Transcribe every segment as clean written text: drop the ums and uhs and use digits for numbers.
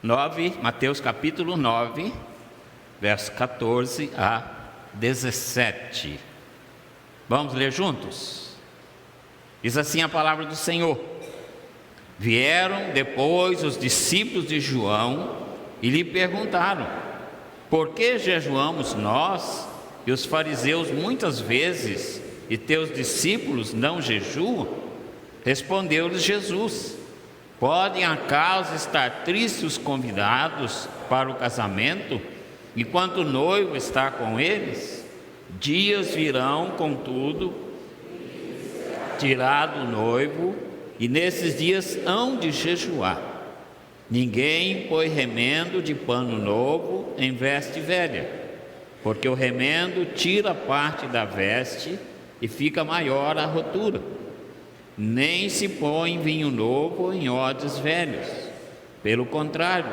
Mateus capítulo 9, verso 14 a 17. Vamos ler juntos? Diz assim a palavra do Senhor: Vieram depois os discípulos de João e lhe perguntaram: Por que jejuamos nós e os fariseus muitas vezes, e teus discípulos não jejuam? Respondeu-lhes Jesus: Podem acaso estar tristes os convidados para o casamento, enquanto o noivo está com eles? Dias virão, contudo, tirado o noivo, e nesses dias hão de jejuar. Ninguém põe remendo de pano novo em veste velha, porque o remendo tira parte da veste e fica maior a rotura. Nem se põe vinho novo em odres velhos. Pelo contrário,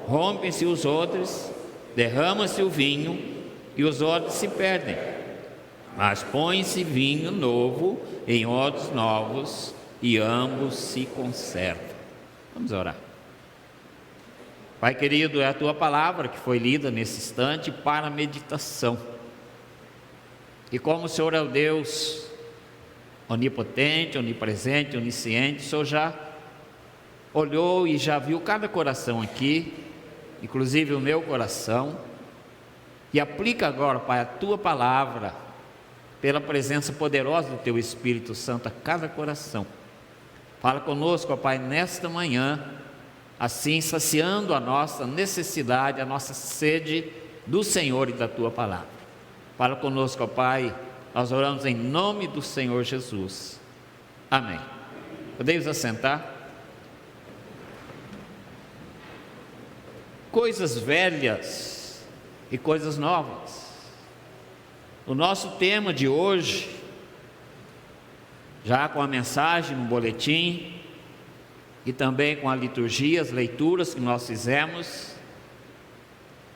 rompem-se os odres, derrama-se o vinho e os odres se perdem. Mas põe-se vinho novo em odres novos e ambos se conservam. Vamos orar. Pai querido, é a Tua palavra que foi lida nesse instante para a meditação. E como o Senhor é o Deus onipotente, onipresente, onisciente, o Senhor já olhou e já viu cada coração aqui, inclusive o meu coração, e aplica agora, Pai, a Tua palavra, pela presença poderosa do Teu Espírito Santo a cada coração. Fala conosco, ó Pai, nesta manhã, assim saciando a nossa necessidade, a nossa sede do Senhor e da Tua palavra. Fala conosco, ó Pai, nós oramos em nome do Senhor Jesus. Amém. Podemos assentar? Coisas velhas e coisas novas. O nosso tema de hoje, já com a mensagem no boletim e também com a liturgia, as leituras que nós fizemos,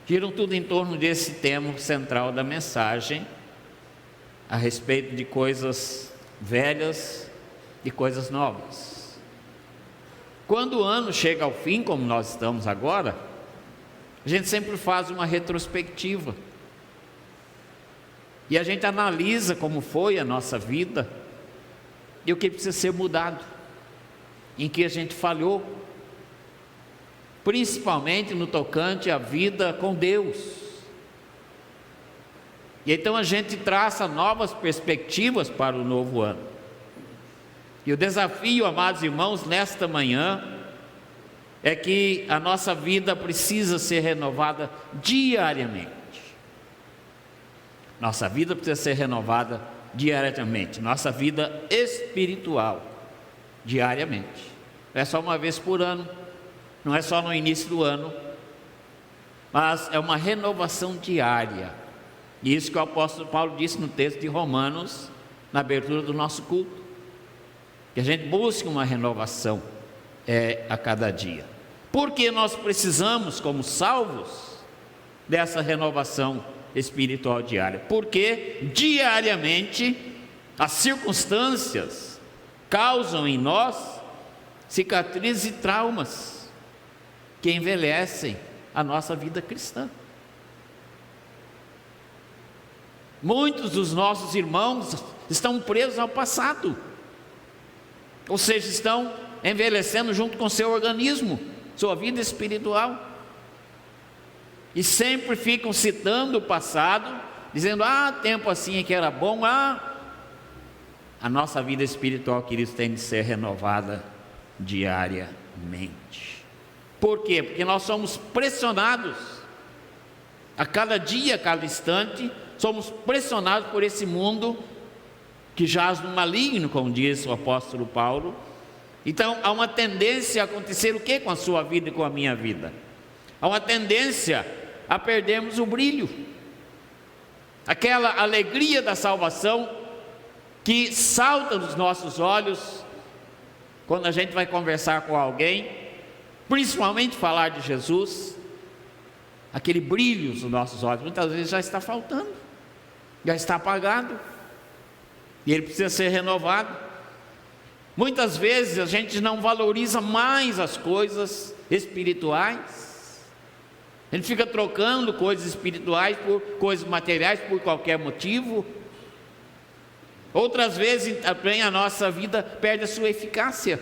giram tudo em torno desse tema central da mensagem, a respeito de coisas velhas e coisas novas. Quando o ano chega ao fim, como nós estamos agora, a gente sempre faz uma retrospectiva e a gente analisa como foi a nossa vida e o que precisa ser mudado, em que a gente falhou, principalmente no tocante à vida com Deus. E então a gente traça novas perspectivas para o novo ano. E o desafio, amados irmãos, nesta manhã, é que a nossa vida precisa ser renovada diariamente. Nossa vida precisa ser renovada diariamente. Nossa vida espiritual, diariamente. Não é só uma vez por ano, não é só no início do ano, mas é uma renovação diária. E isso que o apóstolo Paulo disse no texto de Romanos, na abertura do nosso culto, que a gente busque uma renovação a cada dia. Porque nós precisamos, como salvos, dessa renovação espiritual diária. Porque diariamente as circunstâncias causam em nós cicatrizes e traumas que envelhecem a nossa vida cristã. Muitos dos nossos irmãos estão presos ao passado, ou seja, estão envelhecendo junto com seu organismo, sua vida espiritual, e sempre ficam citando o passado, dizendo: tempo assim é que era bom. A nossa vida espiritual, queridos, tem de ser renovada diariamente. Por quê? Porque nós somos pressionados a cada dia, a cada instante. Somos pressionados por esse mundo que jaz no maligno, como diz o apóstolo Paulo. Então há uma tendência a acontecer o que com a sua vida e com a minha vida? Há uma tendência a perdermos o brilho, aquela alegria da salvação que salta nos nossos olhos quando a gente vai conversar com alguém, principalmente falar de Jesus. Aquele brilho nos nossos olhos muitas vezes já está faltando, já está apagado, e ele precisa ser renovado. Muitas vezes a gente não valoriza mais as coisas espirituais. A gente fica trocando coisas espirituais por coisas materiais por qualquer motivo. Outras vezes também a nossa vida perde a sua eficácia.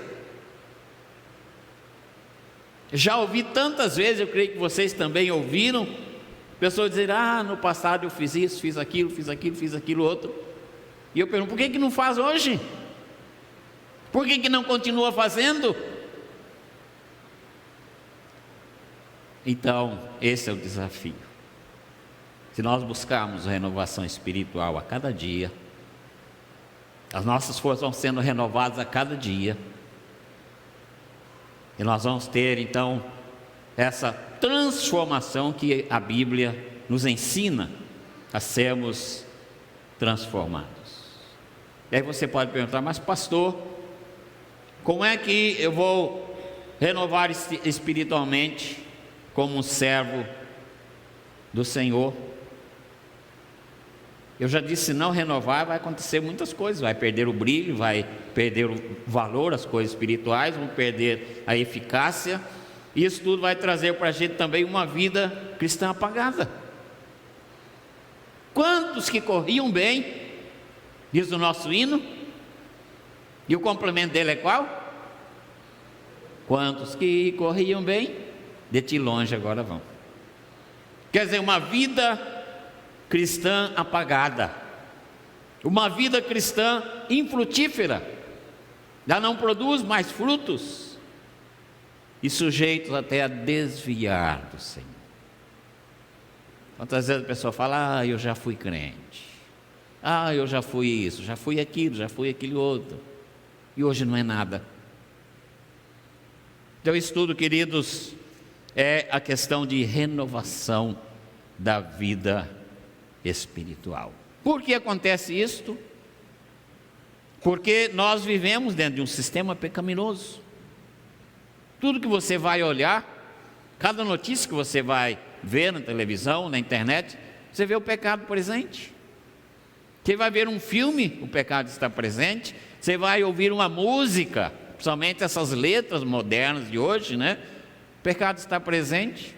Já ouvi tantas vezes, eu creio que vocês também ouviram, pessoas dizerem: no passado eu fiz isso, fiz aquilo outro. E eu pergunto: por que não faz hoje? Por que não continua fazendo? Então, esse é o desafio. Se nós buscarmos renovação espiritual a cada dia, as nossas forças vão sendo renovadas a cada dia, e nós vamos ter então essa transformação que a Bíblia nos ensina a sermos transformados. E aí você pode perguntar: mas pastor, como é que eu vou renovar espiritualmente como um servo do Senhor? Eu já disse, se não renovar, vai acontecer muitas coisas. Vai perder o brilho, vai perder o valor, as coisas espirituais, vão perder a eficácia. E isso tudo vai trazer para a gente também uma vida cristã apagada. Quantos que corriam bem, diz o nosso hino, e o complemento dele é qual? Quantos que corriam bem, de ti longe agora vão. Quer dizer, uma vida cristã apagada, uma vida cristã infrutífera, já não produz mais frutos, e sujeitos até a desviar do Senhor. Quantas vezes a pessoa fala: eu já fui crente, eu já fui isso, já fui aquilo, já fui aquele outro, e hoje não é nada. Então isso tudo, queridos, é a questão de renovação da vida espiritual. Por que acontece isto? Porque nós vivemos dentro de um sistema pecaminoso. Tudo que você vai olhar, cada notícia que você vai ver na televisão, na internet, você vê o pecado presente. Você vai ver um filme, o pecado está presente. Você vai ouvir uma música, principalmente essas letras modernas de hoje, né? O pecado está presente.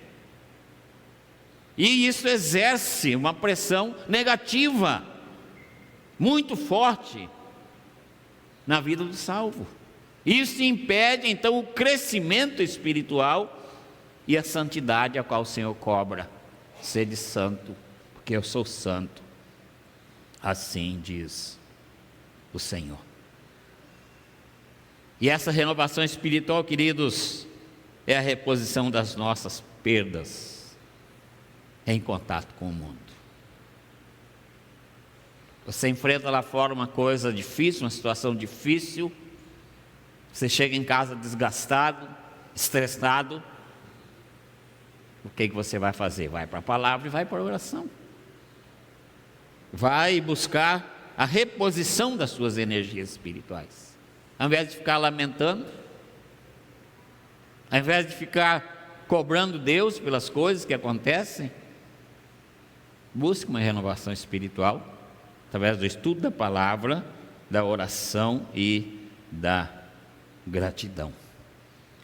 E isso exerce uma pressão negativa, muito forte, na vida do salvo. Isso impede então o crescimento espiritual e a santidade a qual o Senhor cobra. Sede santo, porque eu sou santo, assim diz o Senhor. E essa renovação espiritual, queridos, é a reposição das nossas perdas em contato com o mundo. Você enfrenta lá fora uma coisa difícil, uma situação difícil. Você chega em casa desgastado, estressado. O que você vai fazer? Vai para a palavra e vai para a oração. Vai buscar a reposição das suas energias espirituais. Ao invés de ficar lamentando, ao invés de ficar cobrando Deus pelas coisas que acontecem, busque uma renovação espiritual através do estudo da palavra, da oração e da gratidão.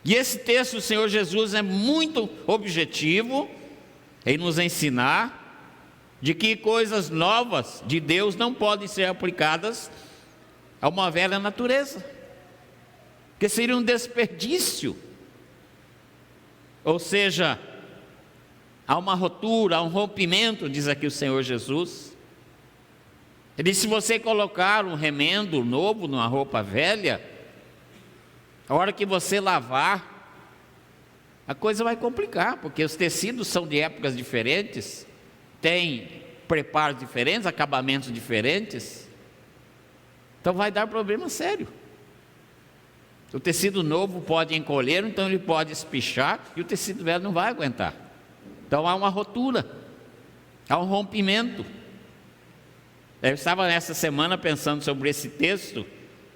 E esse texto do Senhor Jesus é muito objetivo em nos ensinar de que coisas novas de Deus não podem ser aplicadas a uma velha natureza, que seria um desperdício. Ou seja, há uma rotura, há um rompimento, diz aqui o Senhor Jesus. Ele diz: se você colocar um remendo novo numa roupa velha, a hora que você lavar, a coisa vai complicar, porque os tecidos são de épocas diferentes, têm preparos diferentes, acabamentos diferentes, então vai dar problema sério. O tecido novo pode encolher, então ele pode espichar, e o tecido velho não vai aguentar. Então há uma rotura, há um rompimento. Eu estava nessa semana pensando sobre esse texto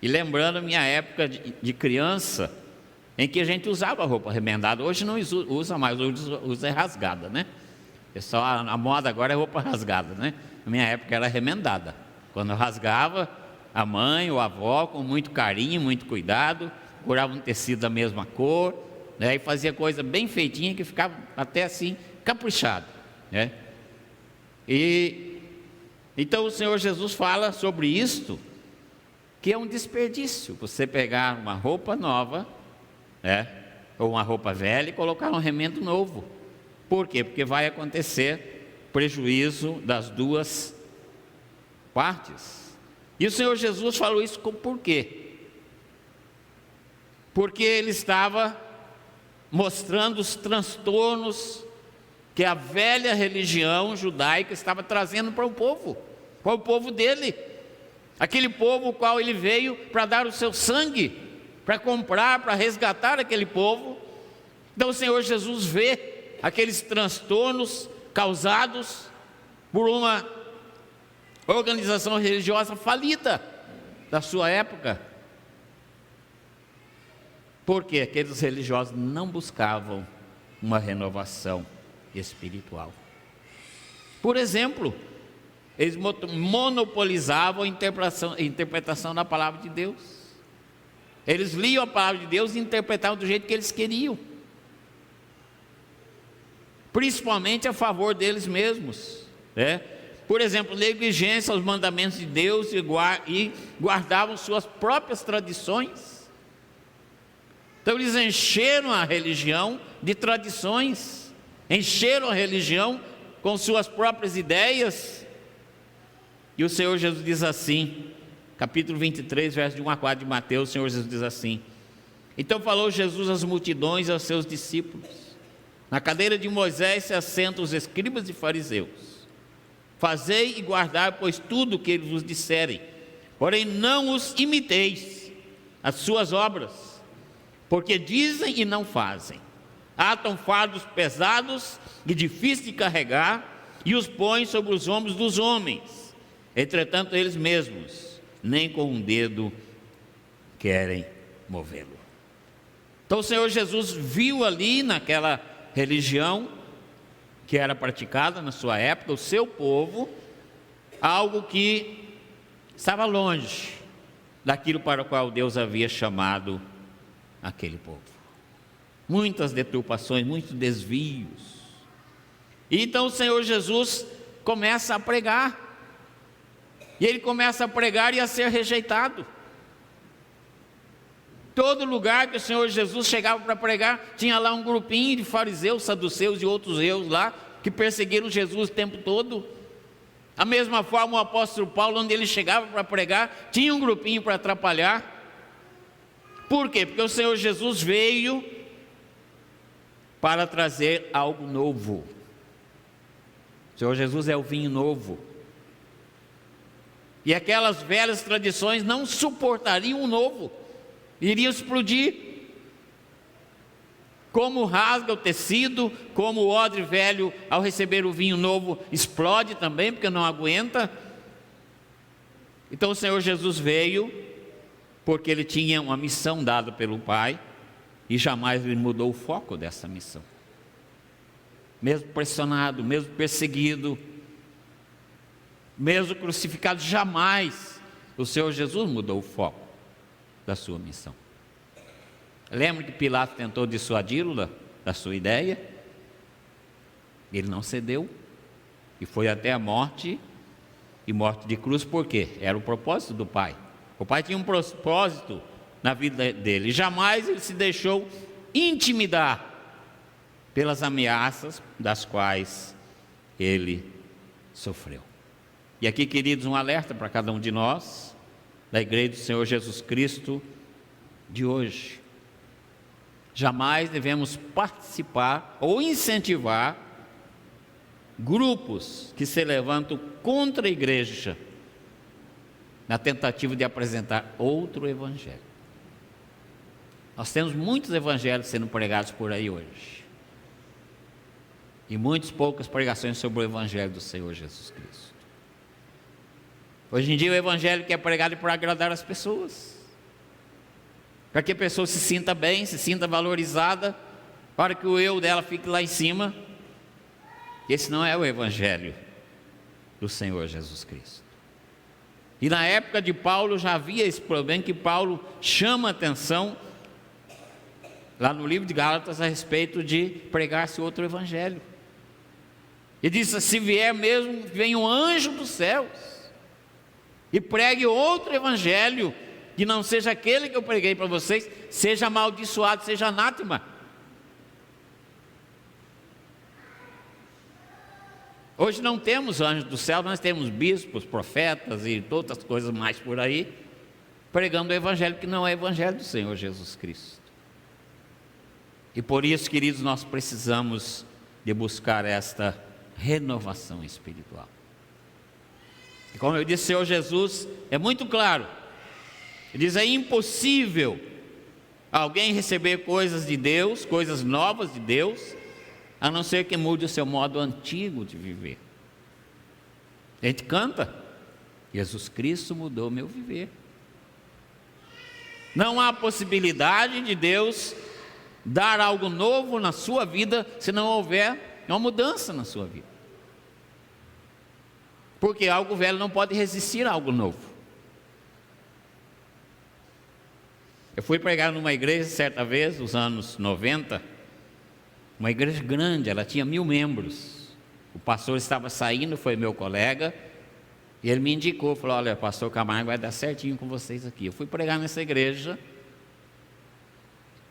e lembrando a minha época de criança, em que a gente usava roupa remendada. Hoje não usa mais, hoje usa rasgada, né? Pessoal, a moda agora é roupa rasgada, né? Na minha época era remendada. Quando eu rasgava, a mãe ou a avó, com muito carinho, muito cuidado, procurava um tecido da mesma cor, né? E fazia coisa bem feitinha que ficava até assim caprichado, né? E então o Senhor Jesus fala sobre isto, que é um desperdício você pegar uma roupa nova, né, ou uma roupa velha e colocar um remendo novo. Por quê? Porque vai acontecer prejuízo das duas partes. E o Senhor Jesus falou isso por quê? Porque ele estava mostrando os transtornos que a velha religião judaica estava trazendo para o povo dele, aquele povo o qual ele veio para dar o seu sangue, para comprar, para resgatar aquele povo. Então o Senhor Jesus vê aqueles transtornos causados por uma organização religiosa falida da sua época. Porque aqueles religiosos não buscavam uma renovação espiritual. Por exemplo, eles monopolizavam a interpretação da palavra de Deus. Eles liam a palavra de Deus e interpretavam do jeito que eles queriam, principalmente a favor deles mesmos, né? Por exemplo, negligência aos mandamentos de Deus e guardavam suas próprias tradições. Então eles encheram a religião de tradições, encheram a religião com suas próprias ideias. E o Senhor Jesus diz assim, capítulo 23, verso de 1 a 4 de Mateus, o Senhor Jesus diz assim: então falou Jesus às multidões e aos seus discípulos: na cadeira de Moisés se assentam os escribas e fariseus. Fazei e guardai, pois, tudo o que eles vos disserem, porém não os imiteis as suas obras, porque dizem e não fazem. Atam fardos pesados e difíceis de carregar e os põem sobre os ombros dos homens, entretanto eles mesmos nem com um dedo querem movê-lo. Então o Senhor Jesus viu ali naquela religião que era praticada na sua época, o seu povo, algo que estava longe daquilo para o qual Deus havia chamado aquele povo. Muitas deturpações, muitos desvios. E então o Senhor Jesus começa a pregar. E ele começa a pregar e a ser rejeitado. Todo lugar que o Senhor Jesus chegava para pregar, tinha lá um grupinho de fariseus, saduceus e outros reus lá, que perseguiram Jesus o tempo todo. Da mesma forma o apóstolo Paulo, onde ele chegava para pregar, tinha um grupinho para atrapalhar. Por quê? Porque o Senhor Jesus veio para trazer algo novo. O Senhor Jesus é o vinho novo. E aquelas velhas tradições não suportariam o novo, iriam explodir. Como rasga o tecido, como o odre velho, ao receber o vinho novo, explode também, porque não aguenta. Então o Senhor Jesus veio, porque ele tinha uma missão dada pelo Pai, e jamais ele mudou o foco dessa missão. Mesmo pressionado, mesmo perseguido, mesmo crucificado, jamais o Senhor Jesus mudou o foco da sua missão. Lembra que Pilatos tentou dissuadi-lo da sua ideia? Ele não cedeu e foi até a morte, e morte de cruz. Por quê? Era o propósito do Pai. O Pai tinha um propósito na vida dele, jamais ele se deixou intimidar pelas ameaças das quais ele sofreu. E aqui, queridos, um alerta para cada um de nós, da Igreja do Senhor Jesus Cristo de hoje. Jamais devemos participar ou incentivar grupos que se levantam contra a igreja, na tentativa de apresentar outro evangelho. Nós temos muitos evangelhos sendo pregados por aí hoje, e muitas poucas pregações sobre o evangelho do Senhor Jesus Cristo. Hoje em dia o evangelho que é pregado é para agradar as pessoas, para que a pessoa se sinta bem, se sinta valorizada, para que o eu dela fique lá em cima. Esse não é o evangelho do Senhor Jesus Cristo. E na época de Paulo já havia esse problema, que Paulo chama a atenção lá no livro de Gálatas a respeito de pregar-se outro evangelho. E diz: se vier mesmo, vem um anjo dos céus e pregue outro evangelho, que não seja aquele que eu preguei para vocês, seja amaldiçoado, seja anátema. Hoje não temos anjos do céu, nós temos bispos, profetas e outras coisas mais por aí, pregando o evangelho que não é o evangelho do Senhor Jesus Cristo. E por isso, queridos, nós precisamos de buscar esta renovação espiritual. E como eu disse, o Senhor Jesus é muito claro. Ele diz: é impossível alguém receber coisas de Deus, coisas novas de Deus, a não ser que mude o seu modo antigo de viver. A gente canta: Jesus Cristo mudou meu viver. Não há possibilidade de Deus dar algo novo na sua vida se não houver uma mudança na sua vida. Porque algo velho não pode resistir a algo novo. Eu fui pregar numa igreja certa vez, nos anos 90, uma igreja grande, ela tinha 1000 membros. O pastor estava saindo, foi meu colega, e ele me indicou, falou: olha, pastor Camargo, vai dar certinho com vocês aqui. Eu fui pregar nessa igreja,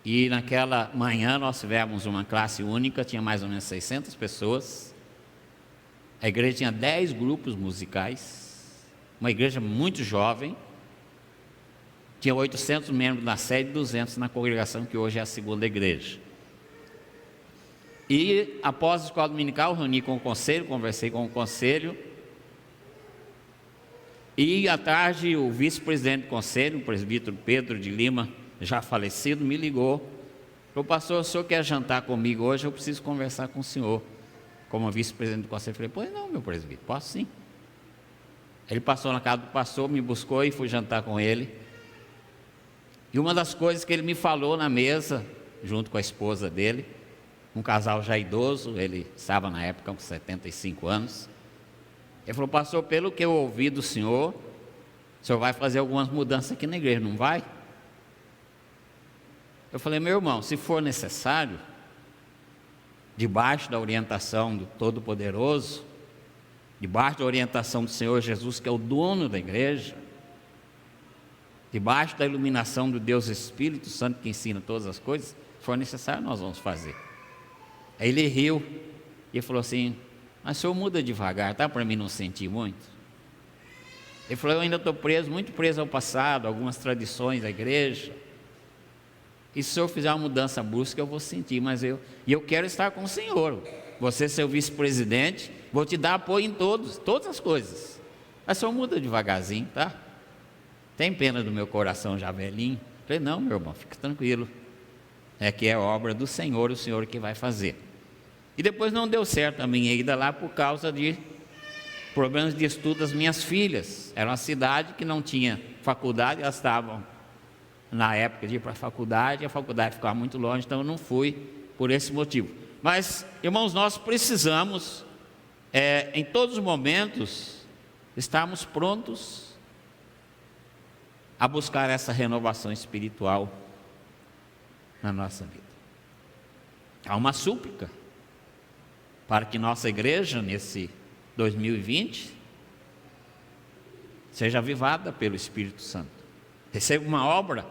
e naquela manhã nós tivemos uma classe única, tinha mais ou menos 600 pessoas. A igreja tinha 10 grupos musicais, uma igreja muito jovem, tinha 800 membros na sede e 200 na congregação, que hoje é a segunda igreja. E após a escola dominical, reuni com o conselho, conversei com o conselho, e à tarde o vice-presidente do conselho, o presbítero Pedro de Lima, já falecido, me ligou: falou: pastor, o senhor quer jantar comigo hoje? Eu preciso conversar com o senhor. Como vice-presidente do conselho, eu falei: pois não, meu presbítero, posso sim. Ele passou na casa do pastor, me buscou e fui jantar com ele. E uma das coisas que ele me falou na mesa, junto com a esposa dele, um casal já idoso, ele estava na época com 75 anos, ele falou: pastor, pelo que eu ouvi do senhor, o senhor vai fazer algumas mudanças aqui na igreja, não vai? Eu falei: meu irmão, se for necessário, debaixo da orientação do Todo-Poderoso, debaixo da orientação do Senhor Jesus, que é o dono da igreja, debaixo da iluminação do Deus Espírito Santo, que ensina todas as coisas, se for necessário, nós vamos fazer. Aí ele riu e falou assim: mas o senhor muda devagar, tá? Para mim não sentir muito. Ele falou: eu ainda estou preso, muito preso ao passado, algumas tradições da igreja. E se o senhor fizer uma mudança brusca, eu vou sentir, mas eu quero estar com o senhor. Você, seu vice-presidente, vou te dar apoio em todas as coisas. Mas o senhor muda devagarzinho, tá? Tem pena do meu coração já velhinho? Eu falei: não, meu irmão, fica tranquilo. É que é obra do Senhor, o Senhor que vai fazer. E depois não deu certo a minha ida lá por causa de problemas de estudo das minhas filhas. Era uma cidade que não tinha faculdade, elas estavam na época de ir para a faculdade ficava muito longe, então eu não fui por esse motivo. Mas, irmãos, nós precisamos, em todos os momentos, estarmos prontos a buscar essa renovação espiritual na nossa vida. Há uma súplica para que nossa igreja, nesse 2020, seja avivada pelo Espírito Santo. Receba uma obra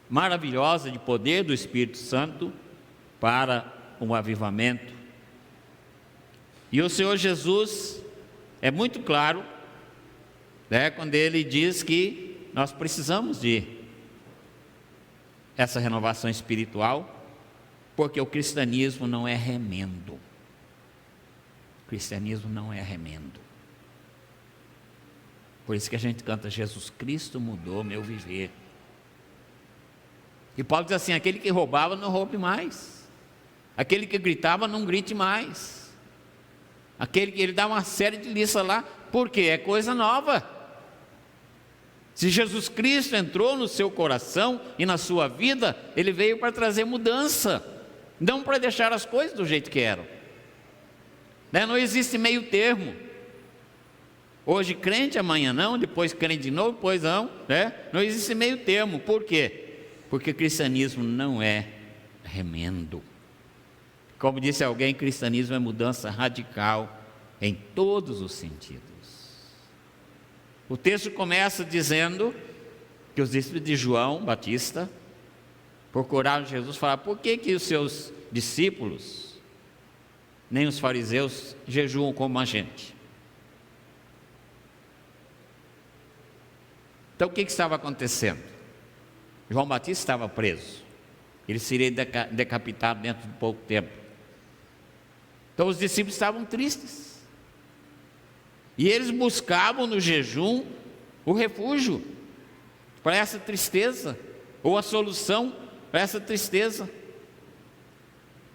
maravilhosa de poder do Espírito Santo para um avivamento. E o Senhor Jesus é muito claro, né, quando ele diz que nós precisamos de essa renovação espiritual, porque o cristianismo não é remendo. O cristianismo não é remendo. Por isso que a gente canta: Jesus Cristo mudou meu viver. E Paulo diz assim: aquele que roubava, não roube mais. Aquele que gritava, não grite mais. Aquele que ele dá uma série de listas lá, porque é coisa nova. Se Jesus Cristo entrou no seu coração e na sua vida, ele veio para trazer mudança, não para deixar as coisas do jeito que eram. Não existe meio termo. Hoje crente, amanhã não, depois crente de novo, depois não, né? Não existe meio termo. Por quê? Porque o cristianismo não é remendo. Como disse alguém, cristianismo é mudança radical em todos os sentidos. O texto começa dizendo que os discípulos de João Batista procuraram Jesus e falaram: por que os seus discípulos, nem os fariseus, jejuam como a gente? Então o que estava acontecendo? João Batista estava preso. Ele seria decapitado dentro de pouco tempo. Então os discípulos estavam tristes. E eles buscavam no jejum o refúgio para essa tristeza, ou a solução para essa tristeza.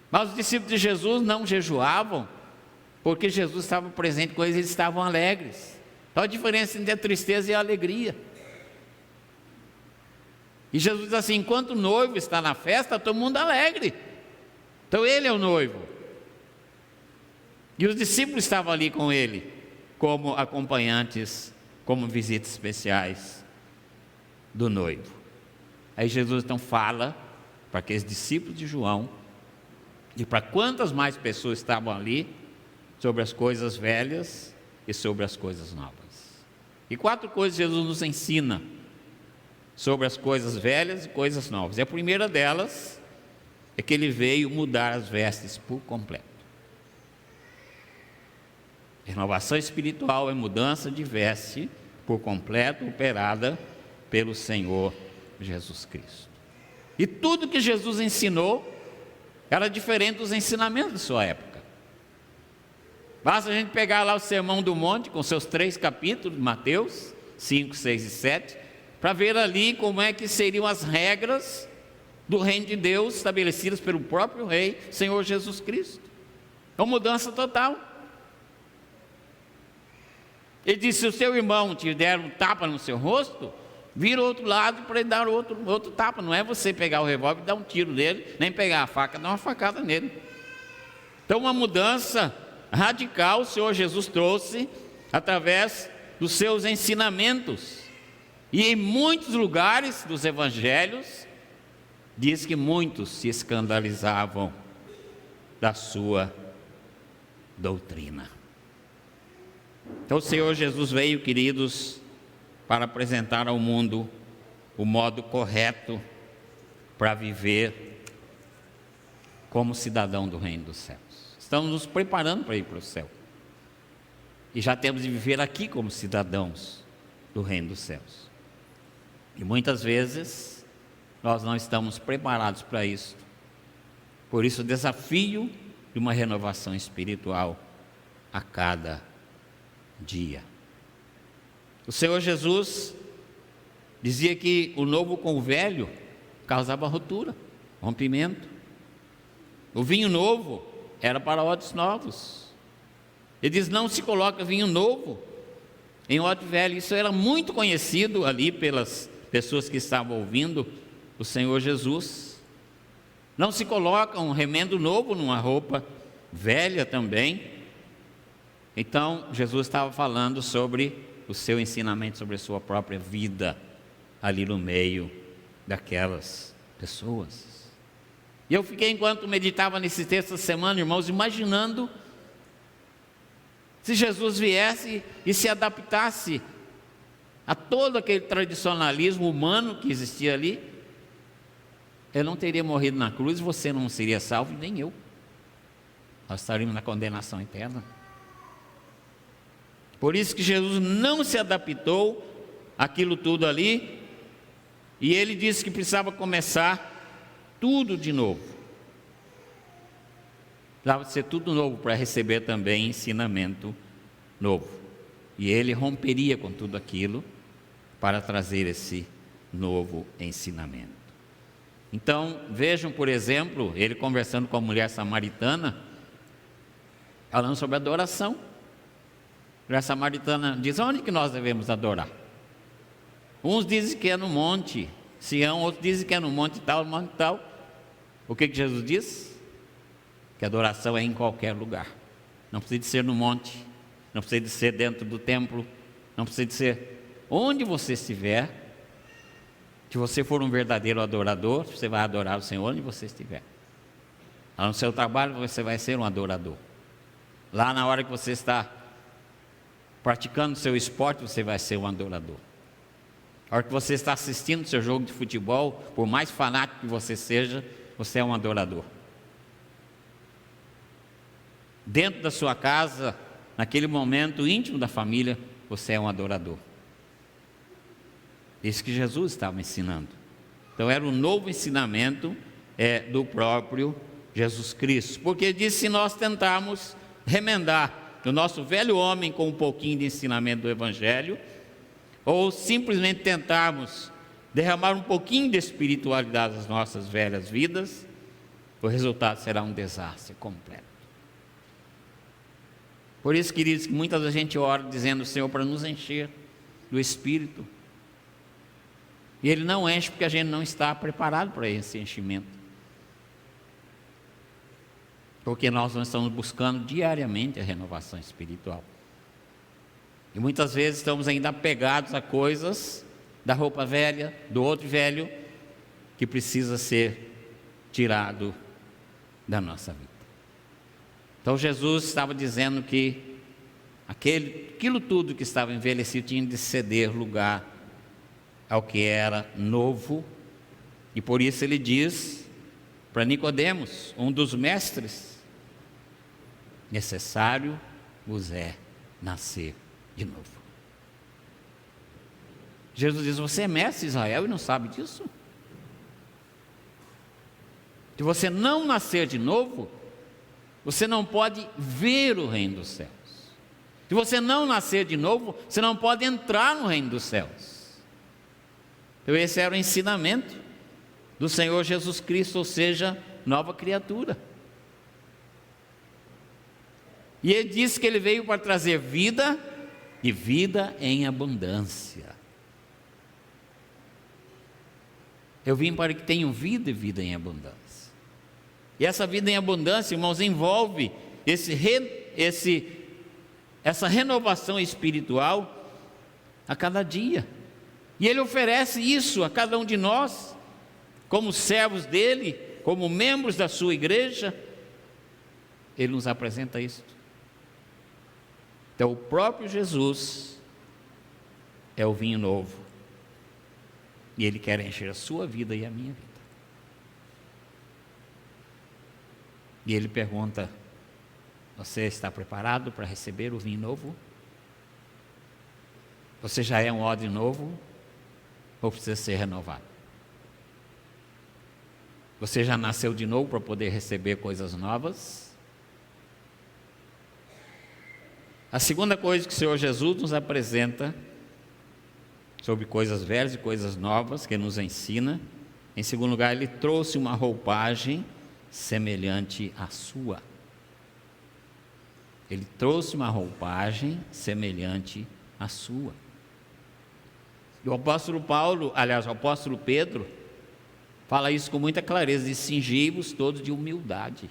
Mas os discípulos de Jesus não jejuavam, porque Jesus estava presente com eles estavam alegres. Então a diferença entre a tristeza e a alegria. E Jesus diz assim: enquanto o noivo está na festa, todo mundo alegre. Então ele é o noivo. E os discípulos estavam ali com ele, como acompanhantes, como visitas especiais do noivo. Aí Jesus então fala para aqueles discípulos de João, e para quantas mais pessoas estavam ali, sobre as coisas velhas e sobre as coisas novas. E 4 coisas Jesus nos ensina sobre as coisas velhas e coisas novas. E a primeira delas é que ele veio mudar as vestes por completo. Renovação espiritual é mudança de veste por completo, operada pelo Senhor Jesus Cristo. E tudo que Jesus ensinou era diferente dos ensinamentos de sua época. Basta a gente pegar lá o Sermão do Monte, com seus 3 capítulos, Mateus 5, 6 e 7, para ver ali como é que seriam as regras do reino de Deus, estabelecidas pelo próprio Rei, Senhor Jesus Cristo. É uma mudança total. Ele disse: se o seu irmão te der um tapa no seu rosto, vira o outro lado para ele dar outro tapa. Não é você pegar o revólver e dar um tiro nele, nem pegar a faca e dar uma facada nele. Então uma mudança radical o Senhor Jesus trouxe através dos seus ensinamentos. E em muitos lugares dos evangelhos, diz que muitos se escandalizavam da sua doutrina. Então o Senhor Jesus veio, queridos, para apresentar ao mundo o modo correto para viver como cidadão do reino dos céus. Estamos nos preparando para ir para o céu. E já temos de viver aqui como cidadãos do reino dos céus. E muitas vezes nós não estamos preparados para isso. Por isso o desafio de uma renovação espiritual a cada dia. O Senhor Jesus dizia que o novo com o velho causava ruptura, rompimento. O vinho novo era para odres novos. Ele diz: não se coloca vinho novo em odre velho. Isso era muito conhecido ali pelas pessoas que estavam ouvindo o Senhor Jesus. Não se coloca um remendo novo numa roupa velha também. Então Jesus estava falando sobre o seu ensinamento, sobre a sua própria vida ali no meio daquelas pessoas. E eu fiquei, enquanto meditava nesse texto essa semana, irmãos, imaginando se Jesus viesse e se adaptasse a todo aquele tradicionalismo humano que existia ali. Eu não teria morrido na cruz, você não seria salvo, nem eu. Nós estaríamos na condenação eterna. Por isso que Jesus não se adaptou àquilo tudo ali, e ele disse que precisava começar tudo de novo. Precisava ser tudo novo para receber também ensinamento novo. E ele romperia com tudo aquilo para trazer esse novo ensinamento. Então, vejam, por exemplo, ele conversando com a mulher samaritana, falando sobre adoração. A mulher samaritana diz: onde que nós devemos adorar? Uns dizem que é no monte Sião, outros dizem que é no monte tal, monte tal. O que Jesus diz? Que a adoração é em qualquer lugar. Não precisa de ser no monte, não precisa de ser dentro do templo, não precisa de ser onde você estiver. Se você for um verdadeiro adorador, você vai adorar o Senhor onde você estiver. Lá no seu trabalho você vai ser um adorador. Lá na hora que você está praticando seu esporte, você vai ser um adorador. Na hora que você está assistindo seu jogo de futebol, por mais fanático que você seja, você é um adorador. Dentro da sua casa, naquele momento íntimo da família, você é um adorador. Isso que Jesus estava ensinando. Então era um novo ensinamento do próprio Jesus Cristo. Porque ele disse: se nós tentarmos remendar o nosso velho homem com um pouquinho de ensinamento do Evangelho, ou simplesmente tentarmos derramar um pouquinho de espiritualidade nas nossas velhas vidas, o resultado será um desastre completo. Por isso, queridos, que muitas vezes a gente ora dizendo: Senhor, para nos encher do Espírito. E Ele não enche porque a gente não está preparado para esse enchimento. Porque nós não estamos buscando diariamente a renovação espiritual. E muitas vezes estamos ainda apegados a coisas da roupa velha, do outro velho, que precisa ser tirado da nossa vida. Então Jesus estava dizendo que aquilo tudo que estava envelhecido tinha de ceder lugar ao que era novo. E por isso ele diz para Nicodemos, um dos mestres: necessário vos é nascer de novo. Jesus diz: você é mestre de Israel e não sabe disso? Se você não nascer de novo, você não pode ver o reino dos céus. Se você não nascer de novo, você não pode entrar no reino dos céus. Então esse era o ensinamento do Senhor Jesus Cristo, ou seja, nova criatura. E ele disse que ele veio para trazer vida, e vida em abundância. Eu vim para que tenham vida e vida em abundância. E essa vida em abundância, irmãos, envolve essa renovação espiritual a cada dia. E Ele oferece isso a cada um de nós, como servos dEle, como membros da sua igreja. Ele nos apresenta isso. Então o próprio Jesus é o vinho novo, e Ele quer encher a sua vida e a minha vida. E Ele pergunta: você está preparado para receber o vinho novo? Você já é um odre novo, ou precisa ser renovado? Você já nasceu de novo para poder receber coisas novas? A segunda coisa que o Senhor Jesus nos apresenta sobre coisas velhas e coisas novas, que Ele nos ensina, em segundo lugar, Ele trouxe uma roupagem semelhante à sua. Ele trouxe uma roupagem semelhante à sua. E o apóstolo o apóstolo Pedro, fala isso com muita clareza: diz: cingei-vos todos de humildade.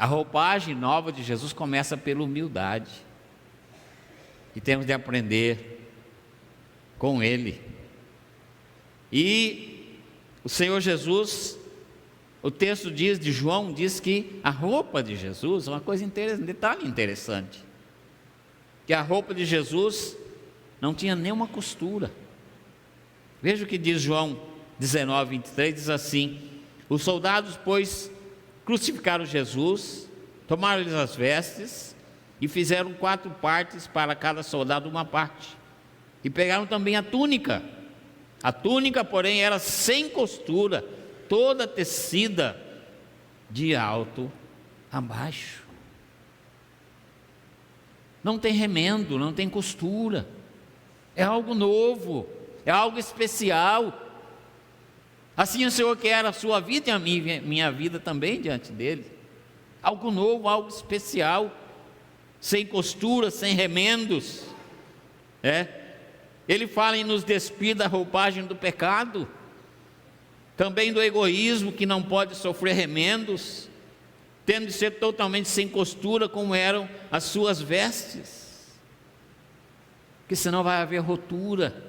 A roupagem nova de Jesus começa pela humildade. E temos de aprender com Ele. E o Senhor Jesus, o texto de João diz que a roupa de Jesus, uma coisa interessante, um detalhe interessante, que a roupa de Jesus não tinha nenhuma costura. Veja o que diz João 19:23, diz assim: os soldados, pois, crucificaram Jesus, tomaram-lhes as vestes e fizeram 4 partes para cada soldado uma parte. E pegaram também a túnica. A túnica, porém, era sem costura, toda tecida de alto a baixo. Não tem remendo, não tem costura. É algo novo, é algo especial. Assim o Senhor quer a sua vida e a minha vida também diante dEle. Algo novo, algo especial, sem costura, sem remendos. Ele fala em nos despir da roupagem do pecado, também do egoísmo, que não pode sofrer remendos, tendo de ser totalmente sem costura, como eram as suas vestes, porque senão vai haver rotura,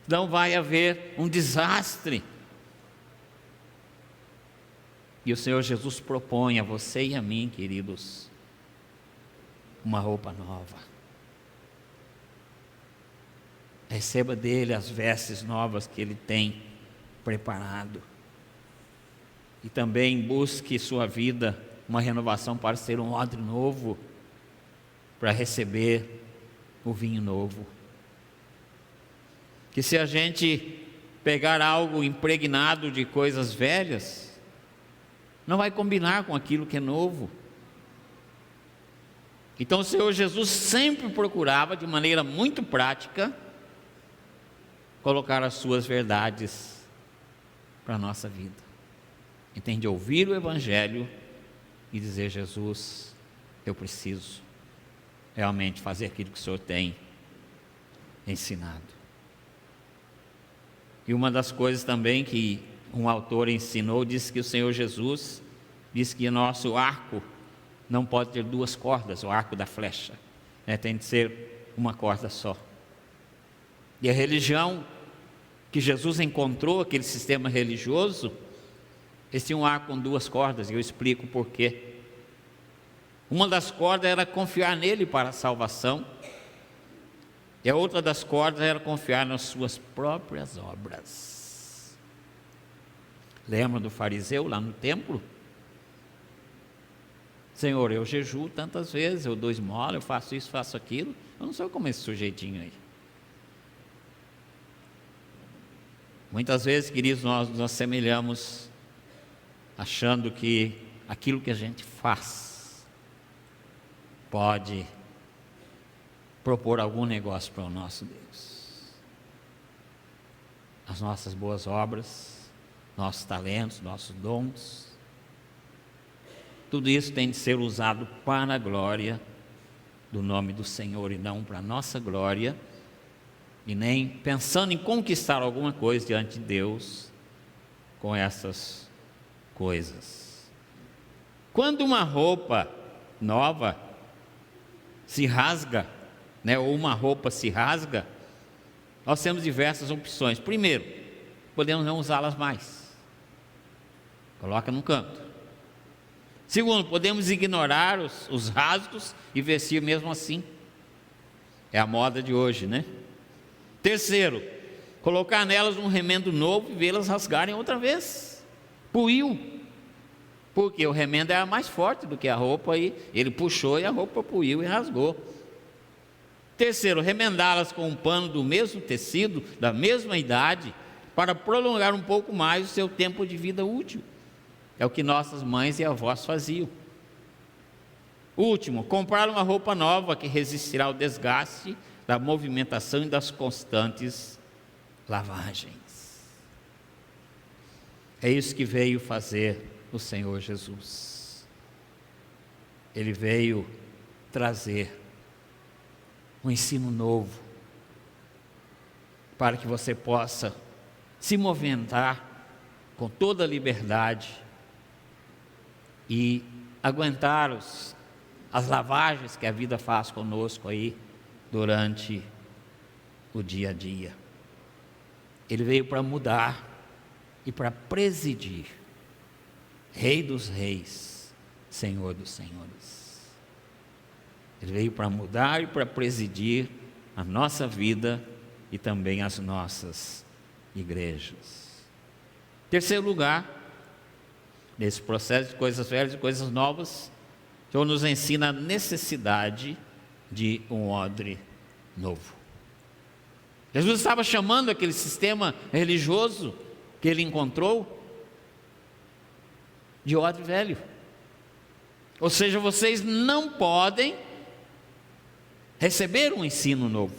não vai haver um desastre. E o Senhor Jesus propõe a você e a mim, queridos, uma roupa nova. Receba dele as vestes novas que ele tem preparado. E também busque sua vida uma renovação para ser um odre novo, para receber o vinho novo. Que se a gente pegar algo impregnado de coisas velhas, não vai combinar com aquilo que é novo. Então o Senhor Jesus sempre procurava, de maneira muito prática, colocar as suas verdades para a nossa vida. E tem de ouvir o Evangelho e dizer: Jesus, eu preciso realmente fazer aquilo que o Senhor tem ensinado. E uma das coisas também que um autor ensinou, disse que o Senhor Jesus disse que o nosso arco não pode ter duas cordas, o arco da flecha, tem de ser uma corda só. E a religião que Jesus encontrou, aquele sistema religioso, eles tinham um arco com duas cordas, e eu explico por quê. Uma das cordas era confiar nele para a salvação, e a outra das cordas era confiar nas suas próprias obras. Lembra do fariseu lá no templo? Senhor, eu jejuo tantas vezes, eu dou esmola, eu faço isso, faço aquilo. Eu não sou como esse sujeitinho aí. Muitas vezes, queridos, nós nos assemelhamos achando que aquilo que a gente faz pode propor algum negócio para o nosso Deus. As nossas boas obras, nossos talentos, nossos dons, tudo isso tem de ser usado para a glória do nome do Senhor e não para a nossa glória, e nem pensando em conquistar alguma coisa diante de Deus com essas coisas. Quando uma roupa nova se rasga, ou uma roupa se rasga, nós temos diversas opções. Primeiro, podemos não usá-las mais, coloca num canto. Segundo, podemos ignorar os rasgos e vestir mesmo assim, é a moda de hoje, né? Terceiro, colocar nelas um remendo novo e vê-las rasgarem outra vez, puiu, porque o remendo era mais forte do que a roupa, e ele puxou e a roupa puiu e rasgou. Terceiro, remendá-las com um pano do mesmo tecido, da mesma idade, para prolongar um pouco mais o seu tempo de vida útil. É o que nossas mães e avós faziam. Último, comprar uma roupa nova que resistirá ao desgaste da movimentação e das constantes lavagens. É isso que veio fazer o Senhor Jesus. Ele veio trazer um ensino novo, para que você possa se movimentar com toda a liberdade e aguentar as lavagens que a vida faz conosco aí durante o dia a dia. Ele veio para mudar e para presidir, Rei dos Reis, Senhor dos Senhores. Ele veio para mudar e para presidir a nossa vida e também as nossas igrejas. Terceiro lugar, nesse processo de coisas velhas e coisas novas, o Senhor nos ensina a necessidade de um odre novo. Jesus estava chamando aquele sistema religioso que ele encontrou de odre velho. Ou seja, vocês não podem receber um ensino novo,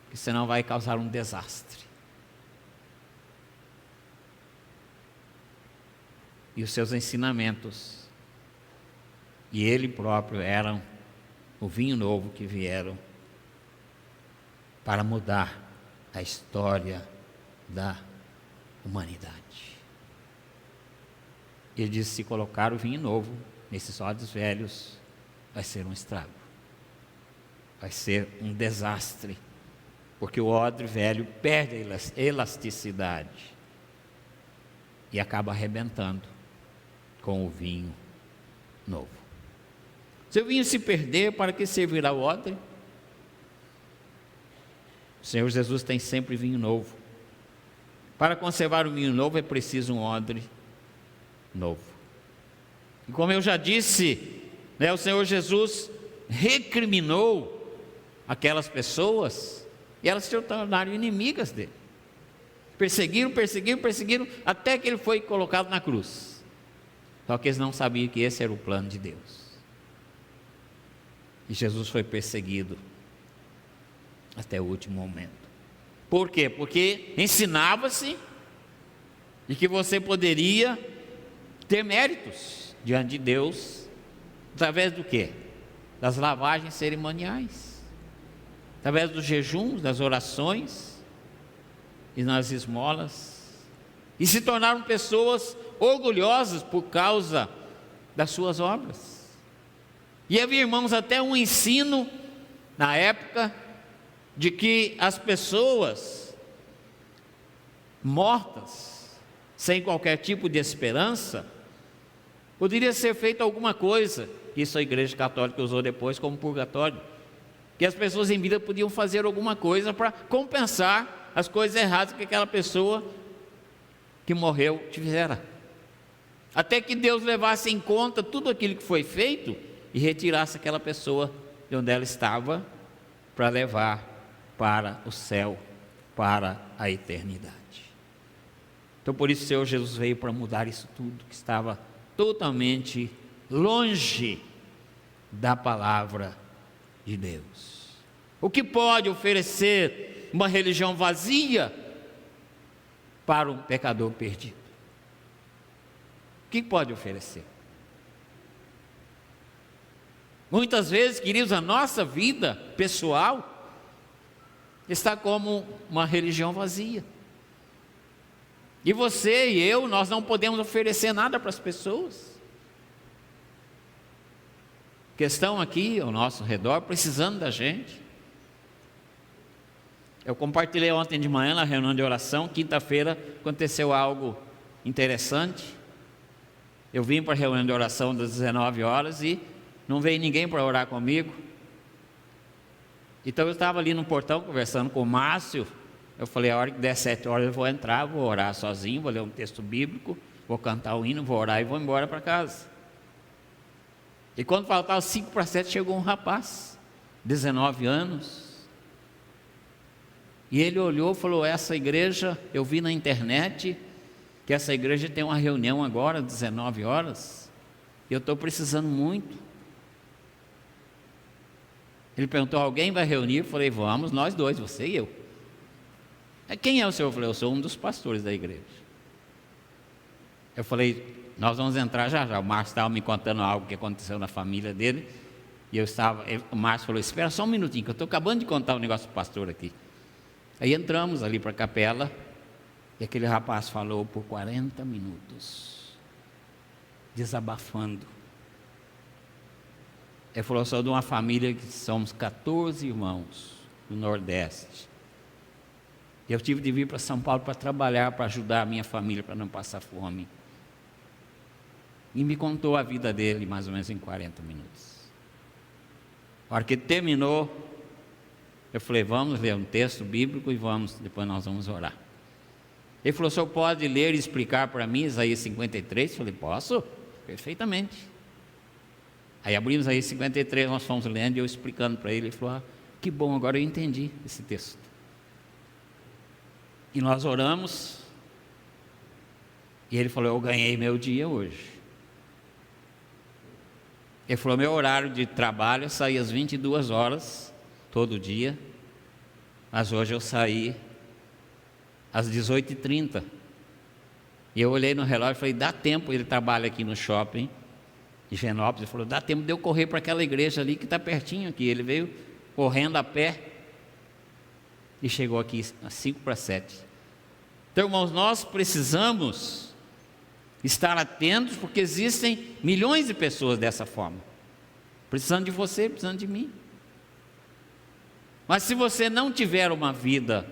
porque senão vai causar um desastre. E os seus ensinamentos, e ele próprio, eram o vinho novo que vieram para mudar a história da humanidade. Ele disse: se colocar o vinho novo nesses odres velhos, vai ser um estrago, vai ser um desastre, porque o odre velho perde a elasticidade e acaba arrebentando com o vinho novo. Se o vinho se perder, para que servirá o odre? O Senhor Jesus tem sempre vinho novo. Para conservar o vinho novo é preciso um odre novo. E como eu já disse, o Senhor Jesus recriminou aquelas pessoas e elas se tornaram inimigas dele. Perseguiram, até que ele foi colocado na cruz. Só que eles não sabiam que esse era o plano de Deus. E Jesus foi perseguido até o último momento. Por quê? Porque ensinava-se de que você poderia ter méritos diante de Deus através do quê? Das lavagens cerimoniais, através dos jejuns, das orações e nas esmolas, e se tornaram pessoas orgulhosas por causa das suas obras. E havia, irmãos, até um ensino na época de que as pessoas mortas, sem qualquer tipo de esperança, poderia ser feita alguma coisa. Isso a Igreja Católica usou depois como purgatório, que as pessoas em vida podiam fazer alguma coisa para compensar as coisas erradas que aquela pessoa que morreu tivera, até que Deus levasse em conta tudo aquilo que foi feito e retirasse aquela pessoa de onde ela estava para levar para o céu, para a eternidade. Então por isso o Senhor Jesus veio para mudar isso tudo que estava totalmente longe da palavra de Deus. O que pode oferecer uma religião vazia para um pecador perdido? O que pode oferecer? Muitas vezes, queridos, a nossa vida pessoal está como uma religião vazia. E você e eu, nós não podemos oferecer nada para as pessoas. Que estão aqui ao nosso redor, precisando da gente. Eu compartilhei ontem de manhã na reunião de oração, quinta-feira aconteceu algo interessante. Eu vim para a reunião de oração das 19 horas e não veio ninguém para orar comigo. Então eu estava ali no portão conversando com o Márcio. Eu falei, a hora que der 7 horas eu vou entrar, vou orar sozinho, vou ler um texto bíblico, vou cantar o hino, vou orar e vou embora para casa. E quando faltava 5 para 7, chegou um rapaz, 19 anos. E ele olhou e falou, essa igreja, eu vi na internet que essa igreja tem uma reunião agora, 19 horas, e eu estou precisando muito. Ele perguntou, alguém vai reunir? Eu falei, vamos, nós dois, você e eu. Quem é o senhor? Eu falei, eu sou um dos pastores da igreja. Eu falei, nós vamos entrar já já. O Márcio estava me contando algo que aconteceu na família dele, e o Márcio falou, espera só um minutinho, que eu estou acabando de contar um negócio para o pastor aqui. Aí entramos ali para a capela, e aquele rapaz falou por 40 minutos, desabafando. Ele falou, sou de uma família que somos 14 irmãos do Nordeste. Eu tive de vir para São Paulo para trabalhar, para ajudar a minha família, para não passar fome. E me contou a vida dele, mais ou menos em 40 minutos. A hora que terminou, eu falei, vamos ler um texto bíblico e depois nós vamos orar. Ele falou, o senhor pode ler e explicar para mim Isaías 53? Eu falei, posso? Perfeitamente. Aí abrimos aí 53, nós fomos lendo e eu explicando para ele. Ele falou, que bom, agora eu entendi esse texto. E nós oramos, e ele falou, eu ganhei meu dia hoje. Ele falou, meu horário de trabalho, eu saí às 22 horas, todo dia, mas hoje eu saí às 18h30. E eu olhei no relógio e falei, dá tempo, ele trabalha aqui no shopping, de Genópolis, ele falou, dá tempo de eu correr para aquela igreja ali que está pertinho aqui. Ele veio correndo a pé e chegou aqui às 5 para 7. Então, irmãos, nós precisamos estar atentos, porque existem milhões de pessoas dessa forma, precisando de você, precisando de mim. Mas se você não tiver uma vida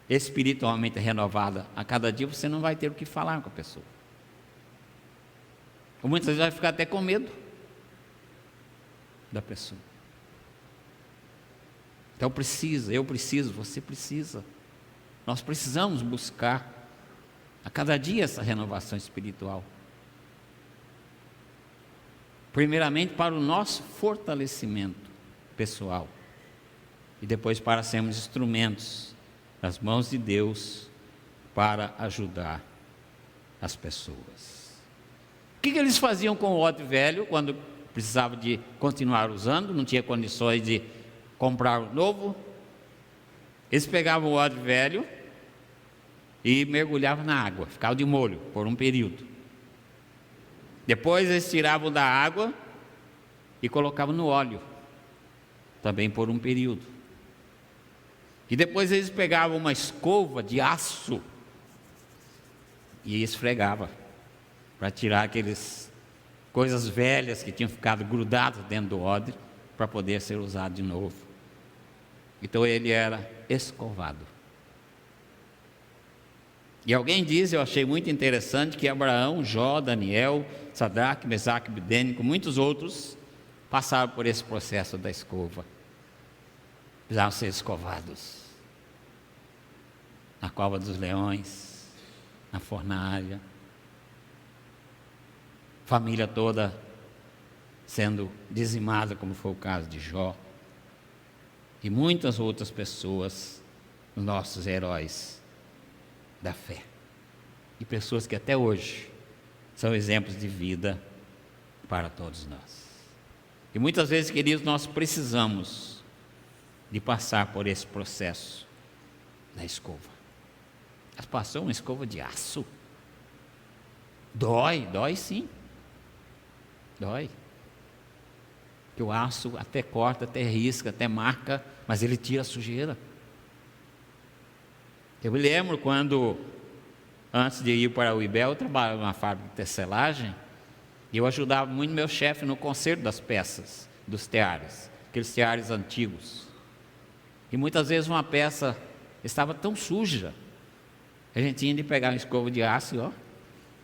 espiritualmente renovada a cada dia, você não vai ter o que falar com a pessoa. Ou muitas vezes vai ficar até com medo da pessoa. Então eu preciso, você precisa. Nós precisamos buscar a cada dia essa renovação espiritual. Primeiramente para o nosso fortalecimento pessoal. E depois para sermos instrumentos nas mãos de Deus para ajudar as pessoas. O que eles faziam com o odre velho quando precisavam de continuar usando, não tinha condições de comprar o novo? Eles pegavam o odre velho e mergulhavam na água, ficavam de molho por um período. Depois eles tiravam da água e colocavam no óleo, também por um período. E depois eles pegavam uma escova de aço e esfregavam, para tirar aquelas coisas velhas que tinham ficado grudadas dentro do odre, para poder ser usado de novo. Então ele era escovado. E alguém diz, eu achei muito interessante, que Abraão, Jó, Daniel, Sadraque, Mesaque, Abednego, muitos outros passaram por esse processo da escova. Precisavam ser escovados na cova dos leões, na fornalha, família toda sendo dizimada, como foi o caso de Jó, e muitas outras pessoas, nossos heróis da fé, e pessoas que até hoje são exemplos de vida para todos nós. E muitas vezes, queridos, nós precisamos de passar por esse processo da escova. Mas passou uma escova de aço. Dói sim. Dói. Porque o aço até corta, até risca, até marca, mas ele tira a sujeira. Eu me lembro quando, antes de ir para o Ibel, eu trabalhava numa fábrica de tecelagem, e eu ajudava muito meu chefe no conserto das peças, dos teares, aqueles teares antigos. E muitas vezes uma peça estava tão suja, a gente tinha de pegar uma escova de aço,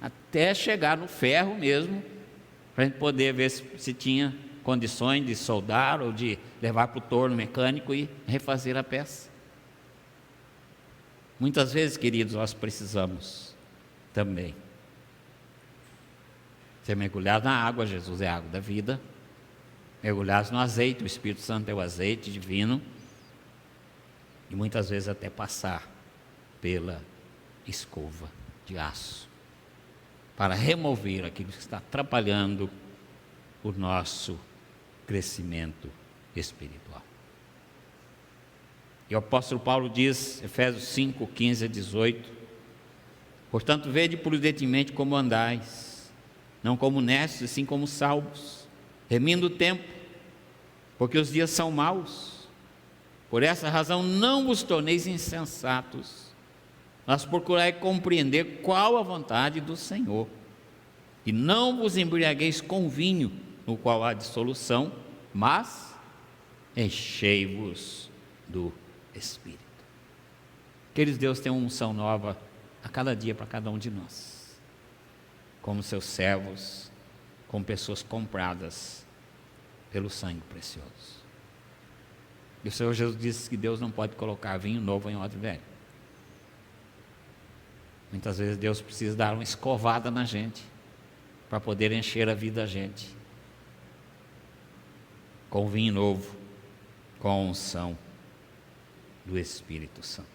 até chegar no ferro mesmo, para a gente poder ver se tinha condições de soldar ou de levar para o torno mecânico e refazer a peça. Muitas vezes, queridos, nós precisamos também ser mergulhados na água. Jesus é a água da vida. Mergulhados no azeite, o Espírito Santo é o azeite divino. E muitas vezes até passar pela escova de aço, para remover aquilo que está atrapalhando o nosso crescimento espiritual. E o apóstolo Paulo diz, Efésios 5, 15 a 18: portanto, vede prudentemente como andais, não como necios, sim como salvos, remindo o tempo, porque os dias são maus. Por essa razão não vos torneis insensatos, mas procurai compreender qual a vontade do Senhor. E não vos embriagueis com vinho, no qual há dissolução, mas enchei-vos do Espírito. Queridos, Deus tem uma unção nova a cada dia para cada um de nós, como seus servos, como pessoas compradas pelo sangue precioso. E o Senhor Jesus disse que Deus não pode colocar vinho novo em odre velho. Muitas vezes Deus precisa dar uma escovada na gente, para poder encher a vida da gente com vinho novo, com a unção do Espírito Santo.